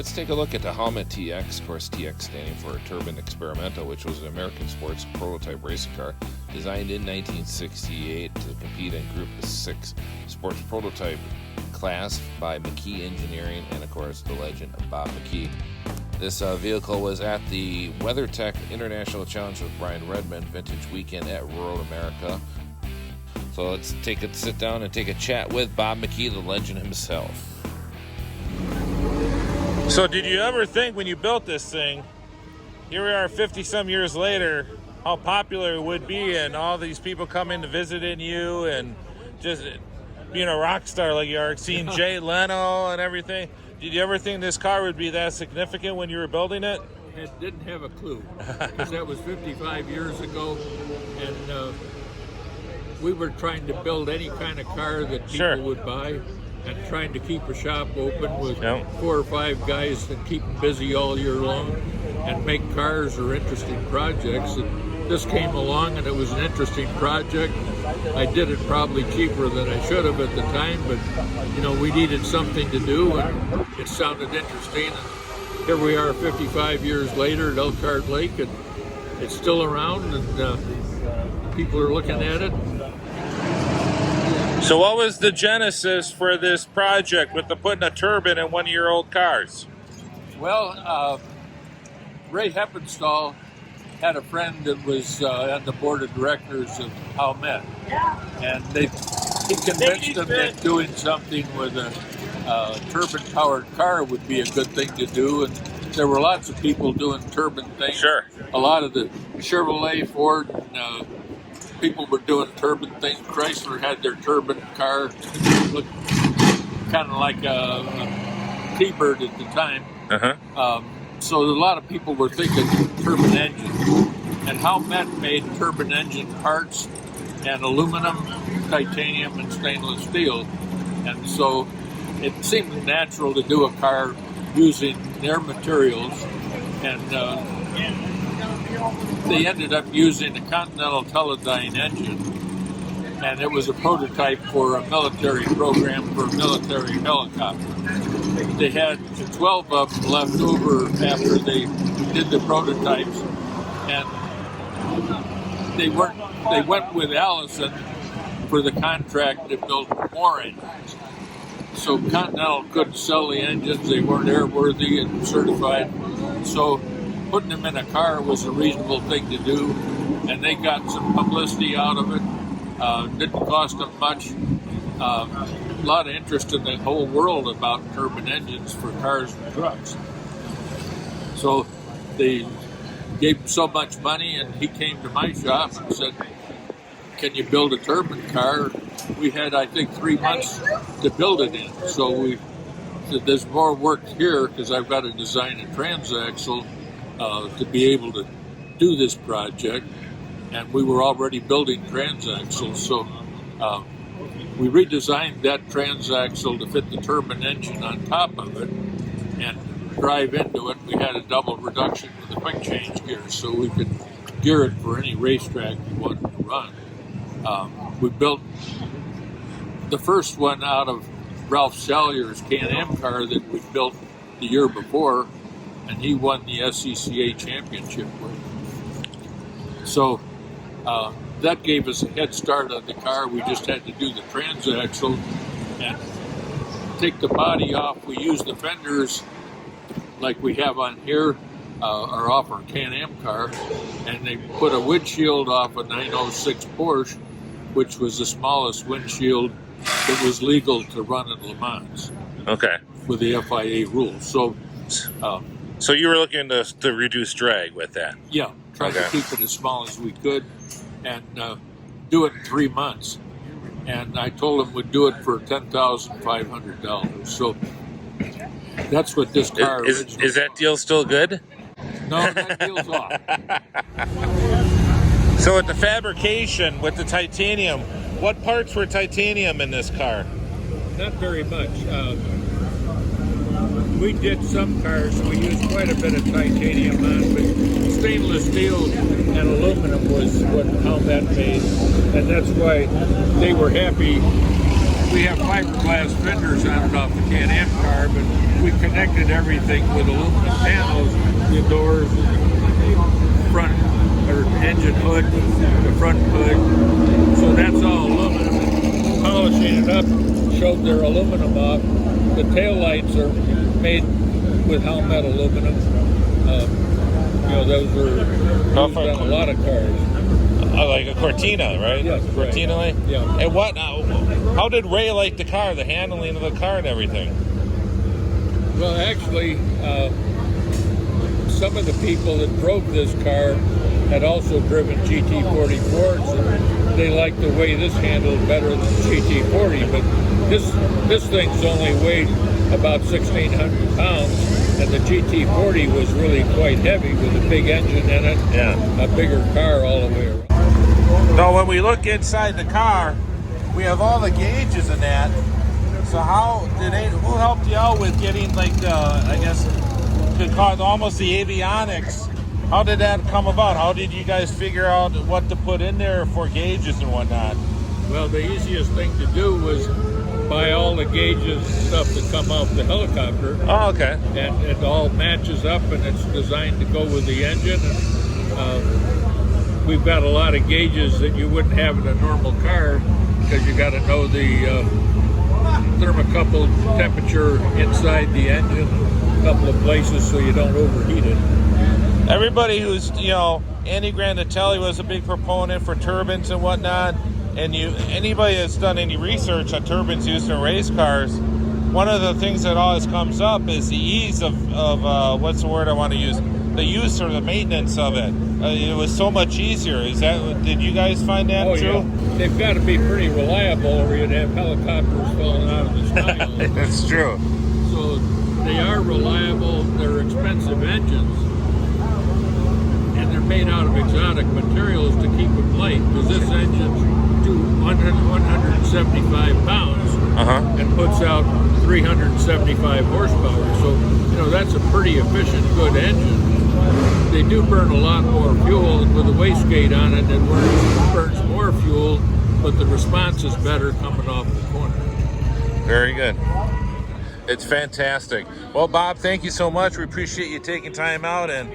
let's take a look at the Howmet TX, of course TX standing for Turbine Experimental, which was an American sports prototype racing car designed in 1968 to compete in Group 6 sports prototype class by McKee Engineering and, of course, the legend of Bob McKee. This vehicle was at the WeatherTech International Challenge with Brian Redmond Vintage Weekend at Road America. So let's sit down and take a chat with Bob McKee, the legend himself. So did you ever think when you built this thing, here we are 50-some years later, how popular it would be and all these people coming to visiting you and just being a rock star like you are, seeing Jay Leno and everything? Did you ever think this car would be that significant when you were building it? I didn't have a clue, because that was 55 years ago, and we were trying to build any kind of car that people would buy, and trying to keep a shop open with 4 or 5 guys and keep them busy all year long and make cars or interesting projects. And this came along and it was an interesting project. I did it probably cheaper than I should have at the time, but you know, we needed something to do and it sounded interesting. And here we are 55 years later at Elkhart Lake, and it's still around, and people are looking at it. So what was the genesis for this project with putting a turbine in one of your old cars? Well, Ray Heppenstall had a friend that was on the board of directors of Howmet, and he convinced him that doing something with a turbine-powered car would be a good thing to do, and there were lots of people doing turbine things. Sure. A lot of the Chevrolet, Ford, and people were doing turbine things. Chrysler had their turbine car, looked kind of like a T-Bird at the time. So a lot of people were thinking turbine engine. And Howmet made turbine engine parts and aluminum, titanium, and stainless steel. And so it seemed natural to do a car using their materials. And they ended up using a Continental Teledyne engine, and it was a prototype for a military program for a military helicopter. They had 12 of them left over after they did the prototypes, and they went with Allison for the contract to build more engines. So Continental couldn't sell the engines; they weren't airworthy and certified. So putting them in a car was a reasonable thing to do, and they got some publicity out of it. Didn't cost them much. A lot of interest in the whole world about turbine engines for cars and trucks. So they gave him so much money, and he came to my shop and said, "Can you build a turbine car?" We had, I think, 3 months to build it in. So we said, "There's more work here because I've got to design a transaxle to be able to do this project," and we were already building transaxles, so we redesigned that transaxle to fit the turbine engine on top of it and drive into it. We had a double reduction with the quick change gear, so we could gear it for any racetrack we wanted to run. We built the first one out of Ralph Salyer's Can-Am car that we built the year before, and he won the SCCA championship with. So that gave us a head start on the car. We just had to do the transaxle and take the body off. We used the fenders like we have on here, or off our Can-Am car, and they put a windshield off a 906 Porsche, which was the smallest windshield that was legal to run at Le Mans. Okay. With the FIA rules. So you were looking to reduce drag with that? Yeah, tried to keep it as small as we could and do it in 3 months. And I told him we'd do it for $10,500. So that's what this car is. Is that deal still good? No, that deal's off. So with the fabrication, with the titanium, what parts were titanium in this car? Not very much. We did some cars, we used quite a bit of titanium on, but stainless steel and aluminum was what Howmet made, and that's why they were happy we have fiberglass fenders on and off the Can-Am car, but we connected everything with aluminum panels, the doors, front or engine hood, the front hood. So that's all aluminum. Polishing it up showed their aluminum off. The tail lights are made with Howmet aluminum. Those are used on a lot of cars. Like a Cortina, right? Yes, Cortina right. light? Yeah. And what? How did Ray like the car, the handling of the car and everything? Well, actually, some of the people that drove this car had also driven GT40 Fords, and they liked the way this handled better than GT40. But this thing's only weighed about 1,600 pounds. And the GT40 was really quite heavy with a big engine in it, a bigger car all the way around. So when we look inside the car, we have all the gauges in that. So who helped you out with getting almost the avionics? How did that come about? How did you guys figure out what to put in there for gauges and whatnot? Well, the easiest thing to do was buy all the gauges and stuff that come off the helicopter. Oh, okay. And it all matches up, and it's designed to go with the engine. And we've got a lot of gauges that you wouldn't have in a normal car, because you got to know the thermocouple temperature inside the engine, a couple of places so you don't overheat it. Everybody who's, Andy Granatelli was a big proponent for turbines and whatnot. And anybody that's done any research on turbines used in race cars, one of the things that always comes up is the ease of what's the word I want to use? The use or the maintenance of it. It was so much easier. Did you guys find that true? Yeah. They've got to be pretty reliable, or you'd have helicopters falling out of the sky. That's true. So they are reliable. They're expensive engines, and they're made out of exotic materials to keep them light. Because this engine's 175 pounds and puts out 375 horsepower. So, that's a pretty efficient, good engine. They do burn a lot more fuel, and with a wastegate on it, it burns more fuel, but the response is better coming off the corner. Very good. It's fantastic. Well, Bob, thank you so much. We appreciate you taking time out and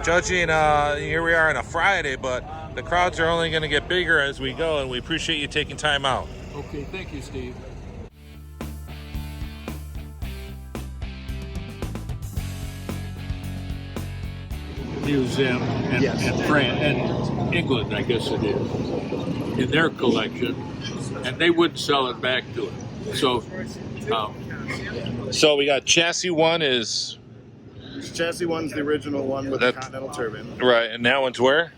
judging. Here we are on a Friday, but the crowds are only going to get bigger as we go, and we appreciate you taking time out. Okay, thank you, Steve. Museum in France and England, I guess it is, in their collection, and they wouldn't sell it back to it. So we got chassis one is... Chassis one's the original one with the Continental turbine. Right, and that one's where?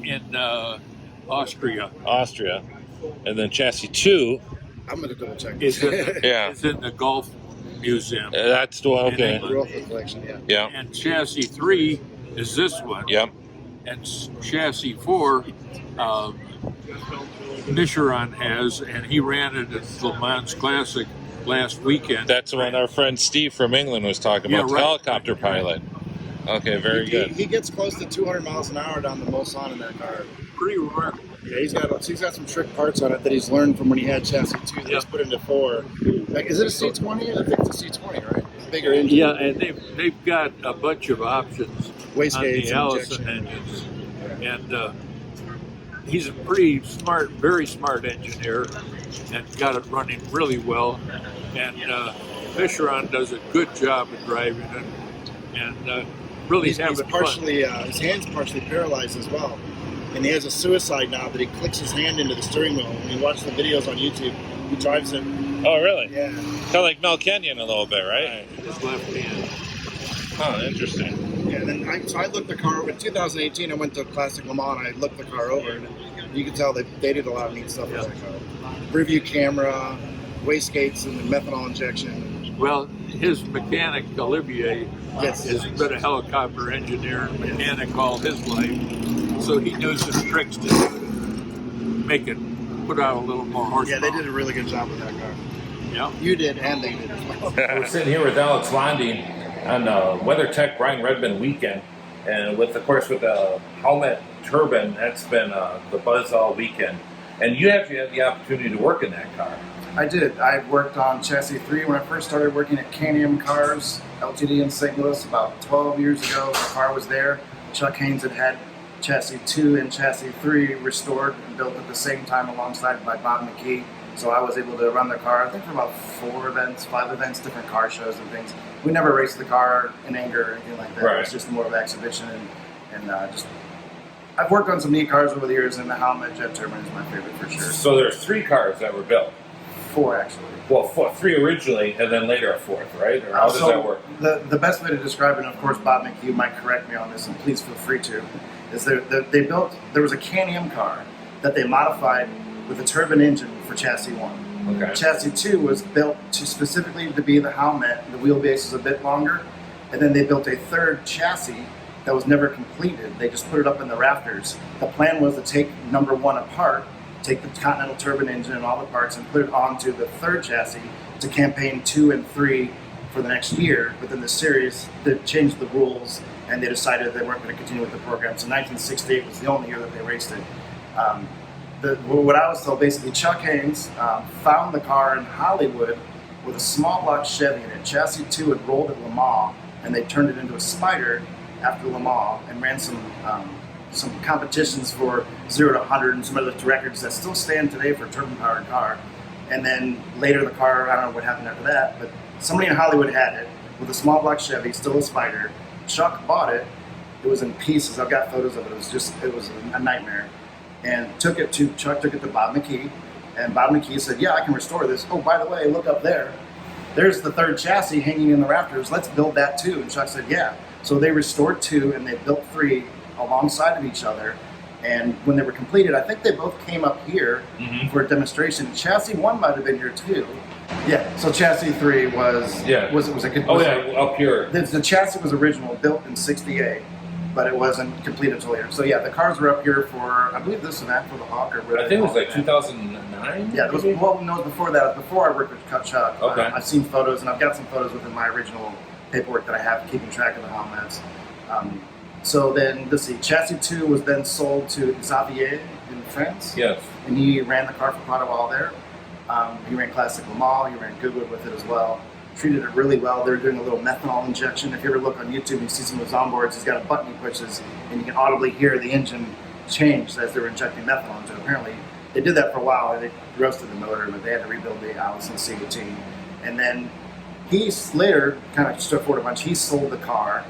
In Austria. Austria. And then chassis two... I'm going to double check. It's in the Gulf Museum. That's the one, okay. Collection, yeah. And chassis 3 is this one. Yep. And chassis 4, Micheron has, and he ran it at Le Mans Classic last weekend. That's the one our friend Steve from England was talking about, the helicopter pilot. Okay, very good. He gets close to 200 miles an hour down the Mulsanne in that car. Pretty remarkable. Yeah, he's got some trick parts on it that he's learned from when he had chassis 2 that he's put into 4. Like, is it a C20? I think it's a C20, right? Bigger engine. Yeah, and they've got a bunch of options on the Allison engines. And he's a pretty smart, very smart engineer, and got it running really well. And Micheron does a good job of driving it, and really he's partially, his hand's partially paralyzed as well. And he has a suicide knob that he clicks his hand into the steering wheel. When you watch the videos on YouTube, he drives it. Oh, really? Yeah. Kind of like Mel Kenyon a little bit, right? His left hand. Huh, interesting. Yeah, and then I looked the car over. In 2018, I went to Classic Le Mans, and I looked the car over, and you can tell that they did a lot of neat stuff with that car. Review camera, wastegates, and the methanol injection. Well, his mechanic, Olivier, has been a helicopter engineer and mechanic all his life. So he knew some tricks to make it put out a little more horsepower. Yeah, they did a really good job with that car. Yeah. You did, and they did as well. We're sitting here with Alex Londe on WeatherTech Brian Redmond weekend. And with the Howmet turbine, that's been the buzz all weekend. And you actually had the opportunity to work in that car. I did. I worked on Chassis 3 when I first started working at Can-Am Cars, LTD in St. Louis about 12 years ago. The car was there. Chuck Haynes had Chassis 2 and Chassis 3 restored and built at the same time alongside by Bob McKee. So I was able to run the car, I think, for about 5 events, different car shows and things. We never raced the car in anger or anything like that. Right. It was just more of an exhibition. And just, I've worked on some neat cars over the years, and the Howmet jet turbine is my favorite for sure. So there's 3 cars that were built. 4, actually. Well, 3 originally, and then later a 4th, right? Or how does that work? The best way to describe it, and of course Bob McKee might correct me on this, and please feel free to, is there was a Can-Am car that they modified with a turbine engine for Chassis 1. Okay. Chassis 2 was built specifically to be the Howmet. The wheelbase is a bit longer, and then they built a 3rd chassis that was never completed. They just put it up in the rafters. The plan was to take number 1 apart, take the Continental turbine engine and all the parts and put it onto the 3rd chassis to campaign 2 and 3 for the next year. Within the series, they changed the rules and they decided they weren't going to continue with the program. So 1968 was the only year that they raced it. What I was told, basically, Chuck Haynes found the car in Hollywood with a small block Chevy in it. Chassis 2 had rolled at Le Mans, and they turned it into a Spider after Le Mans and ran some competitions for 0 to 100 and some other records that still stand today for a turbine-powered car. And then later the car, I don't know what happened after that, but somebody in Hollywood had it with a small block Chevy, still a Spider. Chuck bought it. It was in pieces. I've got photos of it. It was a nightmare. And Chuck took it to Bob McKee, and Bob McKee said, "Yeah, I can restore this. Oh, by the way, look up there. There's the 3rd chassis hanging in the rafters. Let's build that too." And Chuck said, "Yeah." So they restored 2 and they built 3 alongside of each other. And when they were completed, I think they both came up here for a demonstration. Chassis 1 might have been here too. Yeah. So Chassis 3 was a good. Up here. The chassis was original, built in '68. But it wasn't completed until later. So yeah, the cars were up here for, I believe, this event for the Hawk. I think it was like 2009? Yeah, it was, well, no, before that, before I worked with Chuck. Okay. I've seen photos, and I've got some photos within my original paperwork that I have keeping track of the Howmets. So then, let's see, Chassis 2 was then sold to Xavier in France. Yes. And he ran the car for quite a while there. He ran Classic Le Mans, he ran Goodwood with it as well. Treated it really well. They're doing a little methanol injection. If you ever look on YouTube and you see some of his onboards, he's got a button he pushes, and you can audibly hear the engine change as they're injecting methanol into it. Apparently, they did that for a while, and they roasted the motor, but they had to rebuild the Allison CAT. And then he later, kind of struck forward a bunch, he sold the car,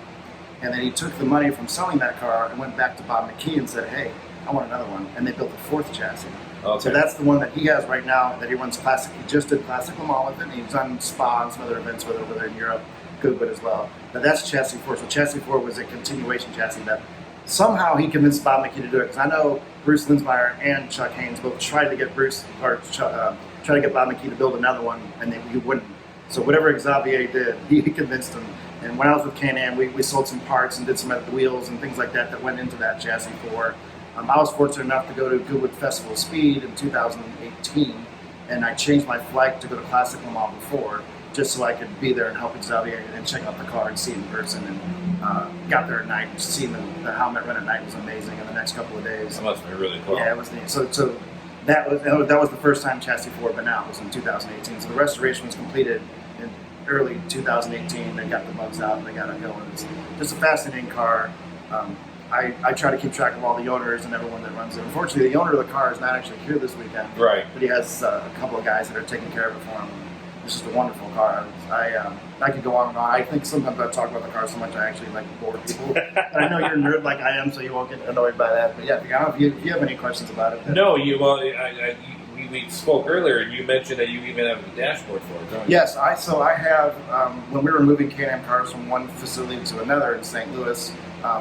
and then he took the money from selling that car and went back to Bob McKee and said, "Hey, I want another one." And they built a 4th chassis. Okay. So that's the one that he has right now that he runs Classic. He just did Classic Le Mans with it. He's done Spa and some other events with it over there in Europe, Goodwood as well. But that's Chassis 4. So Chassis 4 was a continuation chassis that somehow he convinced Bob McKee to do it. Because I know Bruce Linsmeyer and Chuck Haynes both tried to get try to get Bob McKee to build another one, and he wouldn't. So whatever Xavier did, he convinced him. And when I was with Can-Am, we sold some parts and did some of the wheels and things like that went into that Chassis 4. I was fortunate enough to go to Goodwood Festival of Speed in 2018, and I changed my flight to go to Classic Le Mans before, just so I could be there and help Xavier and check out the car and see it in person. And got there at night, and seeing the Howmet run at night was amazing. In the next couple of days, That must be really cool. yeah, it was neat. So that was the first time Chassis 4 had been out. It was in 2018. So the restoration was completed in early 2018. They got the bugs out and they got it going. It's just a fascinating car. I try to keep track of all the owners and everyone that runs it. Unfortunately, the owner of the car is not actually here this weekend. Right. But he has a couple of guys that are taking care of it for him. It's just a wonderful car. I could go on and on. I think sometimes I talk about the car so much I actually like bore people. And I know you're a nerd like I am, so you won't get annoyed by that. But yeah, I don't know if you have any questions about it. No, we spoke earlier, and you mentioned that you even have a dashboard for it, don't you? Yes, I have. When we were moving Can-Am cars from one facility to another in St. Louis,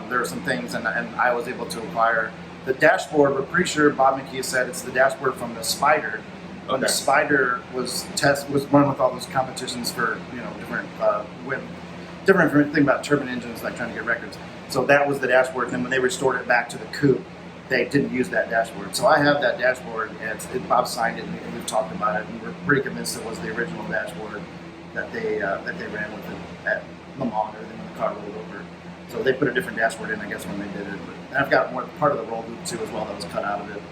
there were some things, and I was able to acquire the dashboard. We're pretty sure Bob McKee said it's the dashboard from the Spider. When the Spider was run with all those competitions for different thing about turbine engines, like trying to get records. So that was the dashboard. And then when they restored it back to the coupe, they didn't use that dashboard. So I have that dashboard, and Bob signed it, and we've talked about it, and we're pretty convinced it was the original dashboard that they ran with it at Le Mans, and when the car rolled over. So they put a different dashboard in, I guess, when they did it. And I've got part of the roll loop too as well that was cut out of it.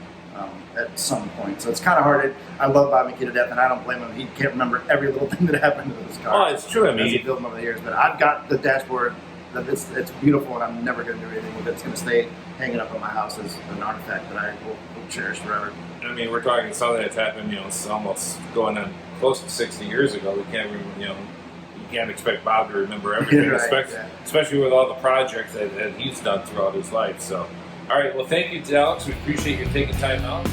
at some point. So it's kind of hard. I love Bob McKee to death, and I don't blame him. He can't remember every little thing that happened to this car. Oh, it's true. I mean, as he built them over the years. But I've got the dashboard. It's beautiful, and I'm never going to do anything with it. It's going to stay hanging up in my house as an artifact that I will cherish forever. I mean, we're talking something that's happened, it's almost going on close to 60 years ago. We can't, you can't expect Bob to remember everything, Right, especially with all the projects that he's done throughout his life. So, all right, well, thank you, Alex. We appreciate you taking time out.